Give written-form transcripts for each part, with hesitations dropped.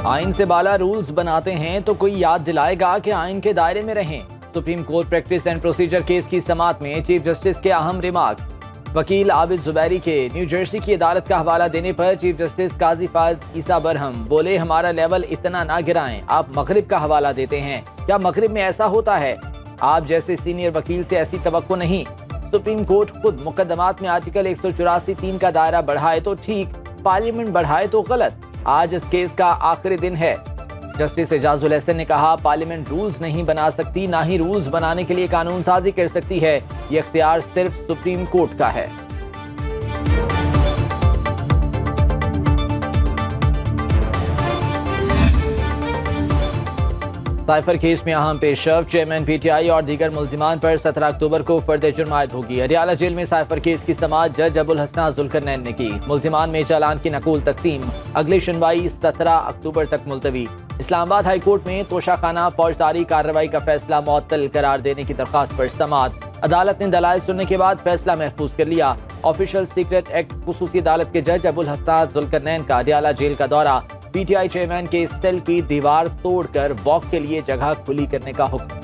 आइन से बाला रूल्स बनाते हैं तो कोई याद दिलाएगा कि आइन के दायरे में रहें। Supreme court practice and procedure case की समाअत में चीफ जस्टिस के अहम रिमार्क्स। वकील आबिद जुबैरी के न्यू जर्सी की अदालत का हवाला देने पर चीफ जस्टिस काजी फाज ईसा बरहम बोले, हमारा लेवल इतना ना गिराएं, आप मगरिब का हवाला देते हैं, क्या मगरिब में ऐसा होता है? आप जैसे सीनियर वकील से ऐसी तवक्को नहीं। सुप्रीम कोर्ट खुद मुकदमात में आर्टिकल 184(3) का दायरा बढ़ाए तो ठीक, पार्लियामेंट बढ़ाए तो गलत। आज इस केस का आखिरी दिन है। जस्टिस एजाजुल हसन ने कहा, पार्लियामेंट रूल्स नहीं बना सकती, ना ही रूल्स बनाने के लिए कानून साजी कर सकती है, ये इख्तियार सिर्फ सुप्रीम कोर्ट का है। साइफर केस में अहम पेशरफ, चेयरमैन पीटीआई और दीगर मुल्जिमान पर 17 अक्टूबर को फर्द जुर्म आयद होगी। अडियाला जेल में साइफर केस की समाअत जज अबुल हसन जुल्करनैन ने की। मुल्जिमान में चालान की नकूल तकसीम, अगली सुनवाई 17 अक्टूबर तक मुलतवी। इस्लामाबाद हाई कोर्ट में तोशाखाना फौजदारी कार्रवाई का फैसला मुअत्तल करार देने की दरखास्त पर समाअत। अदालत ने दलाइल सुनने के बाद फैसला महफूज कर लिया। ऑफिशियल सीक्रेट एक्ट खुसूसी अदालत के जज अबुल हसन जुल्करनैन का अडियाला जेल का दौरा, पीटीआई चेयरमैन के सेल की दीवार तोड़कर वॉक के लिए जगह खुली करने का हुक्म।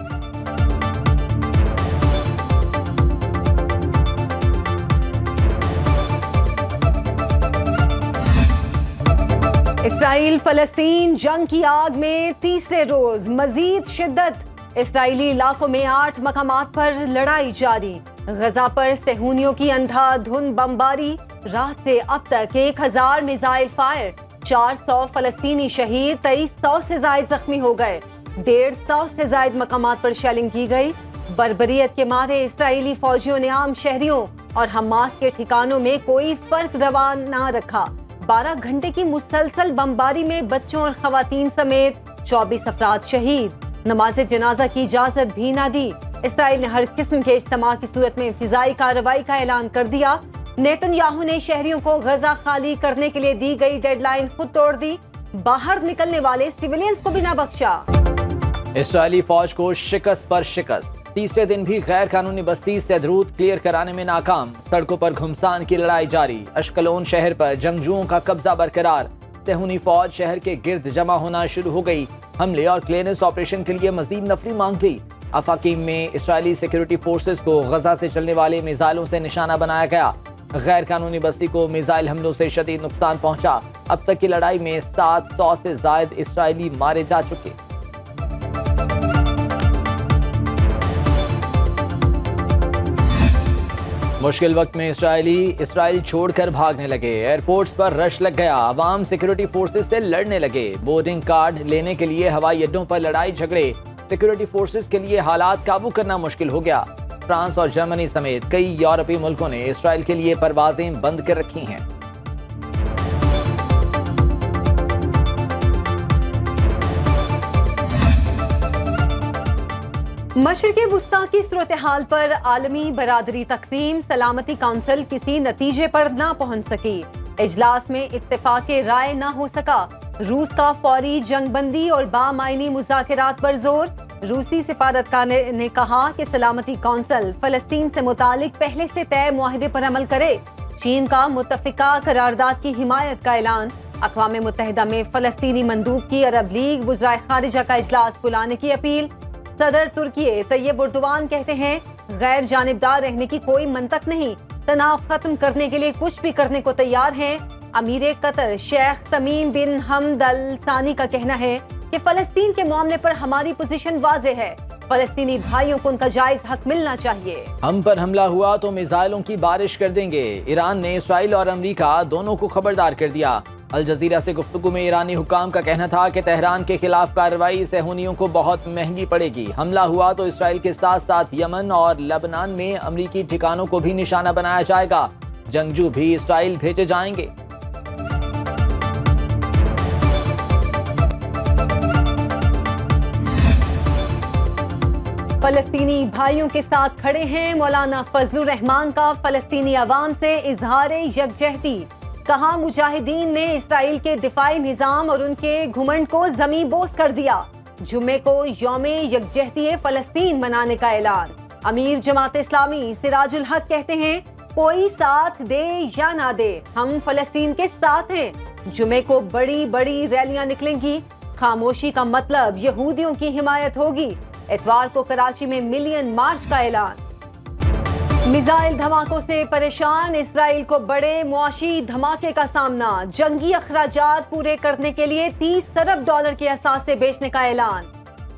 इसराइल फलस्तीन जंग की आग में तीसरे रोज मजीद शिद्दत। इसराइली इलाकों में 8 मकामात पर लड़ाई जारी। गजा पर सेहूनियों की अंधाधुंध बमबारी। रात से अब तक 1000 मिसाइल फायर, 400 फलस्तीनी शहीद, 2300 से जायद जख्मी हो गए। 150 से जायद मकामात पर शेलिंग की गई। बर्बरियत के मारे इसराइली फौजियों ने आम शहरियों और हमास के ठिकानों में कोई फर्क रवा न रखा। 12 घंटे की मुसलसल बमबारी में बच्चों और खवातीन समेत 24 अफराद शहीद। नमाज जनाजा की इजाजत भी न दी। इसराइल ने हर किस्म के इज्तिमा की सूरत में फिजाई कार्रवाई का ऐलान कर दिया। नेतन्याहू ने शहरियों को गजा खाली करने के लिए दी गई डेडलाइन खुद तोड़ दी। बाहर निकलने वाले सिविलियंस को भी न बख्शा। इसराइली फौज को शिकस्त पर शिकस्त। तीसरे दिन भी गैर कानूनी बस्ती सैदरूत क्लियर कराने में नाकाम। सड़कों पर घुमसान की लड़ाई जारी। अश्कलोन शहर पर जंगजुओं का कब्जा बरकरार। सेहूनी फौज शहर के गिर्द जमा होना शुरू हो गई। हमले और क्लियरेंस ऑपरेशन के लिए मजीद नफरी मांग ली। अफाकीम में इसराइली सिक्योरिटी फोर्सेस को गजा से चलने वाले मिसाइलों से निशाना बनाया गया। गैर कानूनी बस्ती को मिसाइल हमलों से शदीद नुकसान पहुंचा। अब तक की लड़ाई में 700 से जायद इसराइली मारे जा चुके। मुश्किल वक्त में इसराइल छोड़कर भागने लगे। एयरपोर्ट्स पर रश लग गया। अवाम सिक्योरिटी फोर्सेस से लड़ने लगे। बोर्डिंग कार्ड लेने के लिए हवाई अड्डों पर लड़ाई झगड़े। सिक्योरिटी फोर्सेस के लिए हालात काबू करना मुश्किल हो गया। फ्रांस और जर्मनी समेत कई यूरोपीय मुल्कों ने इसराइल के लिए परवाजें बंद कर रखी हैं। मशरिक़े वुस्ता की सूरत हाल पर आलमी बरादरी तकसीम। सलामती काउंसिल किसी नतीजे पर न पहुंच सकी। इजलास में इत्तेफाक़ राय न हो सका। रूस का फौरी जंगबंदी और बामायनी मुज़ाकरात पर जोर। रूसी सिफारतकार ने कहा कि सलामती काउंसिल फलस्तीन से मुतालिक पहले से तय मुआहदे पर अमल करे। चीन का मुत्तफिका करारदाद की हिमायत का ऐलान। अक़वाम मुत्तहिदा में फलस्तीनी मंदूब की अरब लीग वज़राए खारिजा का इजलास बुलाने की अपील। सदर तुर्की तैयब एर्दोगान कहते हैं, गैर जानिबदार रहने की कोई मंतक नहीं, तनाव खत्म करने के लिए कुछ भी करने को तैयार हैं। अमीर कतर शेख तमीम बिन हमद अल सानी का कहना है कि फलस्तीन के मामले पर हमारी पोजीशन वाज़ेह है। फलस्तीनी भाइयों को उनका जायज हक मिलना चाहिए। हम पर हमला हुआ तो मिसाइलों की बारिश कर देंगे। ईरान ने इसराइल और अमेरिका दोनों को खबरदार कर दिया। अल जजीरा से गुफ्तगू में ईरानी हुक्काम का कहना था कि तेहरान के खिलाफ कार्रवाई सेहूनियों को बहुत महंगी पड़ेगी। हमला हुआ तो इसराइल के साथ साथ यमन और लेबनान में अमरीकी ठिकानों को भी निशाना बनाया जाएगा। जंगजू भी इसराइल भेजे जाएंगे। फलस्तीनी भाइयों के साथ खड़े हैं मौलाना फजलुर रहमान का फलस्तीनी अवाम से इजहार यकजहती। कहा, मुजाहिदीन ने इसराइल के दिफाई निजाम और उनके घुमंड को जमी बोस कर दिया। जुम्मे को यौमे यकजहती फलस्तीन मनाने का ऐलान। अमीर जमात इस्लामी सिराजुल हक कहते हैं, कोई साथ दे या ना दे, हम फलस्तीन के साथ हैं। जुमे को बड़ी बड़ी रैलियां निकलेंगी। खामोशी का मतलब यहूदियों की हिमायत होगी। इतवार को कराची में मिलियन मार्च का ऐलान। मिसाइल धमाकों से परेशान इसराइल को बड़े मुआशी धमाके का सामना। जंगी अखराजात पूरे करने के लिए 30 अरब डॉलर के असासे बेचने का ऐलान।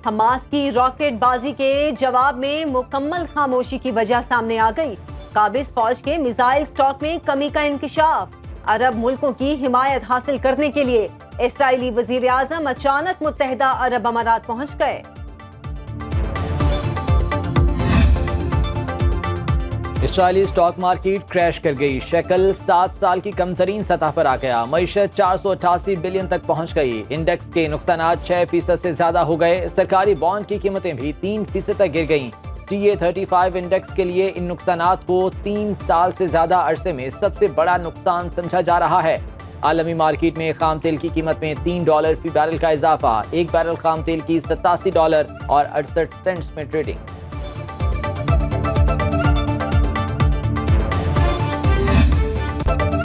हमास की रॉकेट बाजी के जवाब में मुकम्मल खामोशी की वजह सामने आ गई। काबिज फौज के मिसाइल स्टॉक में कमी का इंकिशाफ। अरब मुल्कों की हिमायत हासिल करने के लिए इसराइली वजीर आजम अचानक मुत्तहिदा अरब अमारात पहुंच गए। इसराइली स्टॉक मार्केट क्रैश कर गई। शेकल 7 साल की कम तरीन सतह पर आ गया। मईशत 488 बिलियन तक पहुंच गई। इंडेक्स के नुकसानात 6% से ज्यादा हो गए। सरकारी बॉन्ड की कीमतें भी 3% तक गिर गईं। TA35 इंडेक्स के लिए इन नुकसानात को 3 साल से ज्यादा अरसे में सबसे बड़ा नुकसान समझा जा रहा है। आलमी मार्केट में खाम तेल की कीमत में $3 फी बैरल का इजाफा। एक बैरल खाम तेल की $87 और 68 सेंट्स में ट्रेडिंग।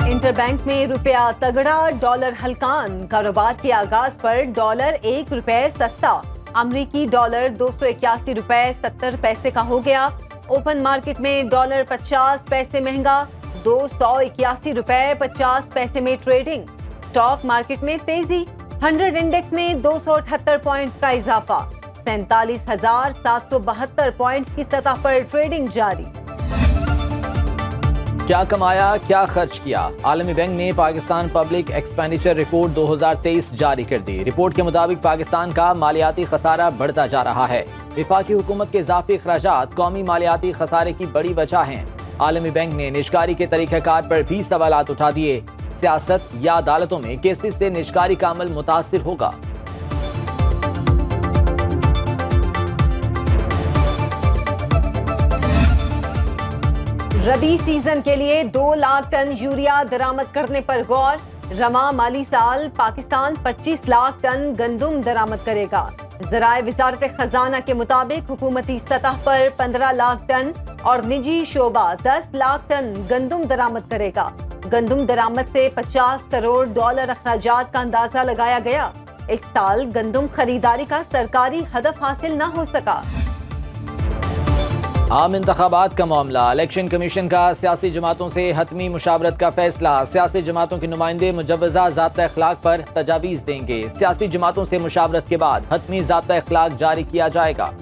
इंटरबैंक में रुपया तगड़ा, डॉलर हल्कान। कारोबार के आगाज पर डॉलर ₹1 सस्ता। अमरीकी डॉलर 281 रुपए 70 पैसे का हो गया। ओपन मार्केट में डॉलर 50 पैसे महंगा, 281 रुपए 50 पैसे में ट्रेडिंग। स्टॉक मार्केट में तेजी। 100 इंडेक्स में 278 पॉइंट्स का इजाफा। 47,772 पॉइंट्स की सतह पर ट्रेडिंग जारी। क्या कमाया, क्या खर्च किया? आलमी बैंक ने पाकिस्तान पब्लिक एक्सपेंडिचर रिपोर्ट 2023 जारी कर दी। रिपोर्ट के मुताबिक पाकिस्तान का मालियाती खसारा बढ़ता जा रहा है। वफाकी हुकूमत के इजाफी अखराजात कौमी मालियाती खसारे की बड़ी वजह हैं। आलमी बैंक ने निजकारी के तरीक़ाकार पर भी सवालात उठा दिए। सियासत या अदालतों में केसेस से निजकारी का अमल मुतासिर होगा। रबी सीजन के लिए 2 लाख टन यूरिया दरामद करने पर गौर। रवा माली साल पाकिस्तान 25 लाख टन गंदुम दरामद करेगा। ज़राए वज़ारत खजाना के मुताबिक हुकूमती सतह पर 15 लाख टन और निजी शोबा 10 लाख टन गंदुम दरामद करेगा। गंदुम दरामद से $50 करोड़ अखराजात का अंदाजा लगाया गया। इस साल गंदुम खरीदारी का सरकारी हदफ हासिल न हो सका। आम इंतखाबात का मामला। इलेक्शन कमीशन का सियासी जमातों से हतमी मुशावरत का फैसला। सियासी जमातों के नुमाइंदे मुजव्वज़ा ज़ाब्ता अखलाक पर तजावीज़ देंगे। सियासी जमातों से मुशावरत के बाद हतमी ज़ाब्ता अखलाक जारी किया जाएगा।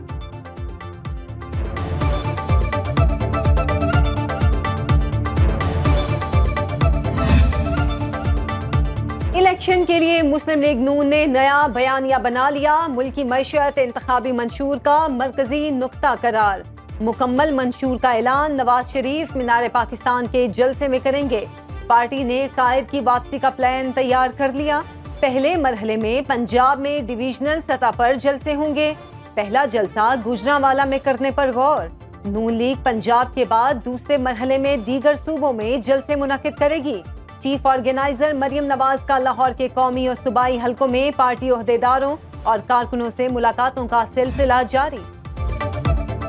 इलेक्शन के लिए मुस्लिम लीग नून ने नया बयानिया बना लिया। मुल्की मईशत इंतखाबी मंशूर का मरकजी नुक्ता करार। मुकम्मल मंशूर का ऐलान नवाज शरीफ मीनार पाकिस्तान के जलसे में करेंगे। पार्टी ने कायद की वापसी का प्लान तैयार कर लिया। पहले मरहले में पंजाब में डिवीजनल सतह पर जलसे होंगे। पहला जलसा गुजरांवाला में करने पर गौर। नून लीग पंजाब के बाद दूसरे मरहले में दीगर सूबों में जलसे मुनक्किद करेगी। चीफ ऑर्गेनाइजर मरियम नवाज का लाहौर के कौमी और सूबाई हलकों में पार्टी ओहदेदारों और कारकुनों से मुलाकातों का सिलसिला जारी।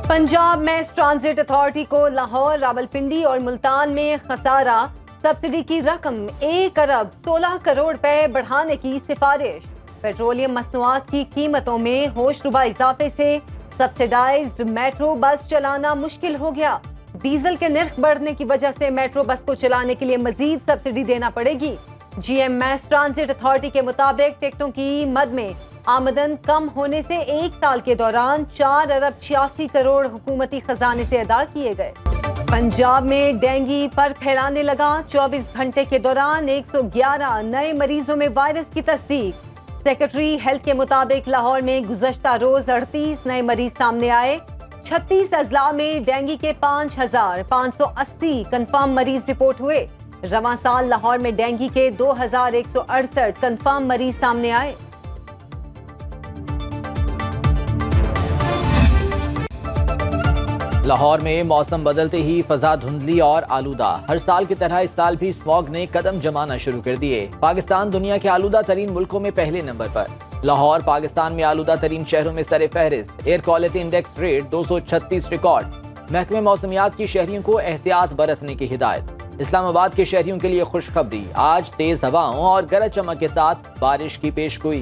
पंजाब मैस ट्रांजिट अथॉरिटी को लाहौर, रावलपिंडी और मुल्तान में खसारा। सब्सिडी की रकम 1 अरब 16 करोड़ रुपए बढ़ाने की सिफारिश। पेट्रोलियम मसनूआत की कीमतों में होशरुबा इजाफे से सब्सिडाइज्ड मेट्रो बस चलाना मुश्किल हो गया। डीजल के निर्ख बढ़ने की वजह से मेट्रो बस को चलाने के लिए मजीद सब्सिडी देना पड़ेगी। GM मैस ट्रांजिट अथॉरिटी के मुताबिक टिकटों की मद में आमदन कम होने से 1 साल के दौरान 4 अरब 86 करोड़ हुकूमती खजाने से अदा किए गए। पंजाब में डेंगू पर फैलाने लगा। 24 घंटे के दौरान 111 नए मरीजों में वायरस की तस्दीक। सेक्रेटरी हेल्थ के मुताबिक लाहौर में गुज़श्ता रोज 38 नए मरीज सामने आए। 36 अजला में डेंगू के 5,580 कंफर्म मरीज रिपोर्ट हुए। रवां साल लाहौर में डेंगू के 2,168 कंफर्म मरीज सामने आए। लाहौर में मौसम बदलते ही फजा धुंधली और आलूदा। हर साल की तरह इस साल भी स्मॉग ने कदम जमाना शुरू कर दिए। पाकिस्तान दुनिया के आलूदा तरीन मुल्कों में पहले नंबर पर। लाहौर पाकिस्तान में आलूदा तरीन शहरों में सरे फहरिस्त। Air quality index rate 236 record. महकमे मौसमियात की शहरियों को एहतियात बरतने की हिदायत। इस्लामाबाद के शहरियों के लिए खुशखबरी, आज तेज हवाओं और गरज चमक के साथ बारिश की पेशगोई।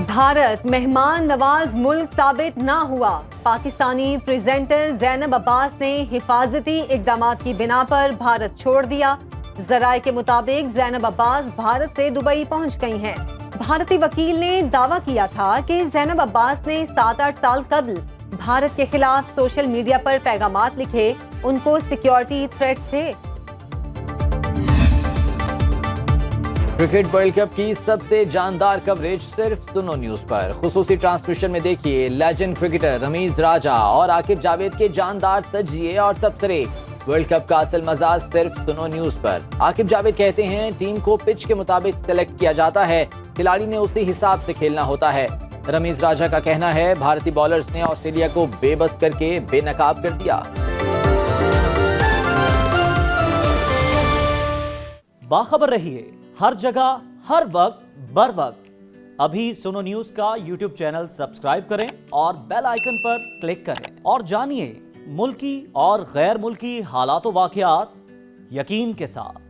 भारत मेहमान नवाज मुल्क साबित ना हुआ। पाकिस्तानी प्रेजेंटर ज़ैनब अब्बास ने हिफाजती इकदाम की बिना पर भारत छोड़ दिया। जराये के मुताबिक ज़ैनब अब्बास भारत से दुबई पहुंच गई हैं। भारतीय वकील ने दावा किया था कि ज़ैनब अब्बास ने 7-8 साल कबल भारत के खिलाफ सोशल मीडिया पर पैगामात लिखे, उनको सिक्योरिटी थ्रेट थे। क्रिकेट वर्ल्ड कप की सबसे जानदार कवरेज सिर्फ सुनो न्यूज पर। खुसूसी ट्रांसमिशन में देखिए लेजेंड क्रिकेटर रमीज राजा और आकिब जावेद के जानदार तजिए और तबसरे। वर्ल्ड कप का असल मजा सिर्फ सुनो न्यूज पर। आकिब जावेद कहते हैं टीम को पिच के मुताबिक सेलेक्ट किया जाता है, खिलाड़ी ने उसी हिसाब से खेलना होता है। रमीज राजा का कहना है भारतीय बॉलर्स ने ऑस्ट्रेलिया को बेबस करके बेनकाब कर दिया। बाखबर रहिए हर जगह हर वक्त बर वक्त। अभी सुनो न्यूज का यूट्यूब चैनल सब्सक्राइब करें और बेल आइकन पर क्लिक करें और जानिए मुल्की और गैर मुल्की हालात व वाक़यात यकीन के साथ।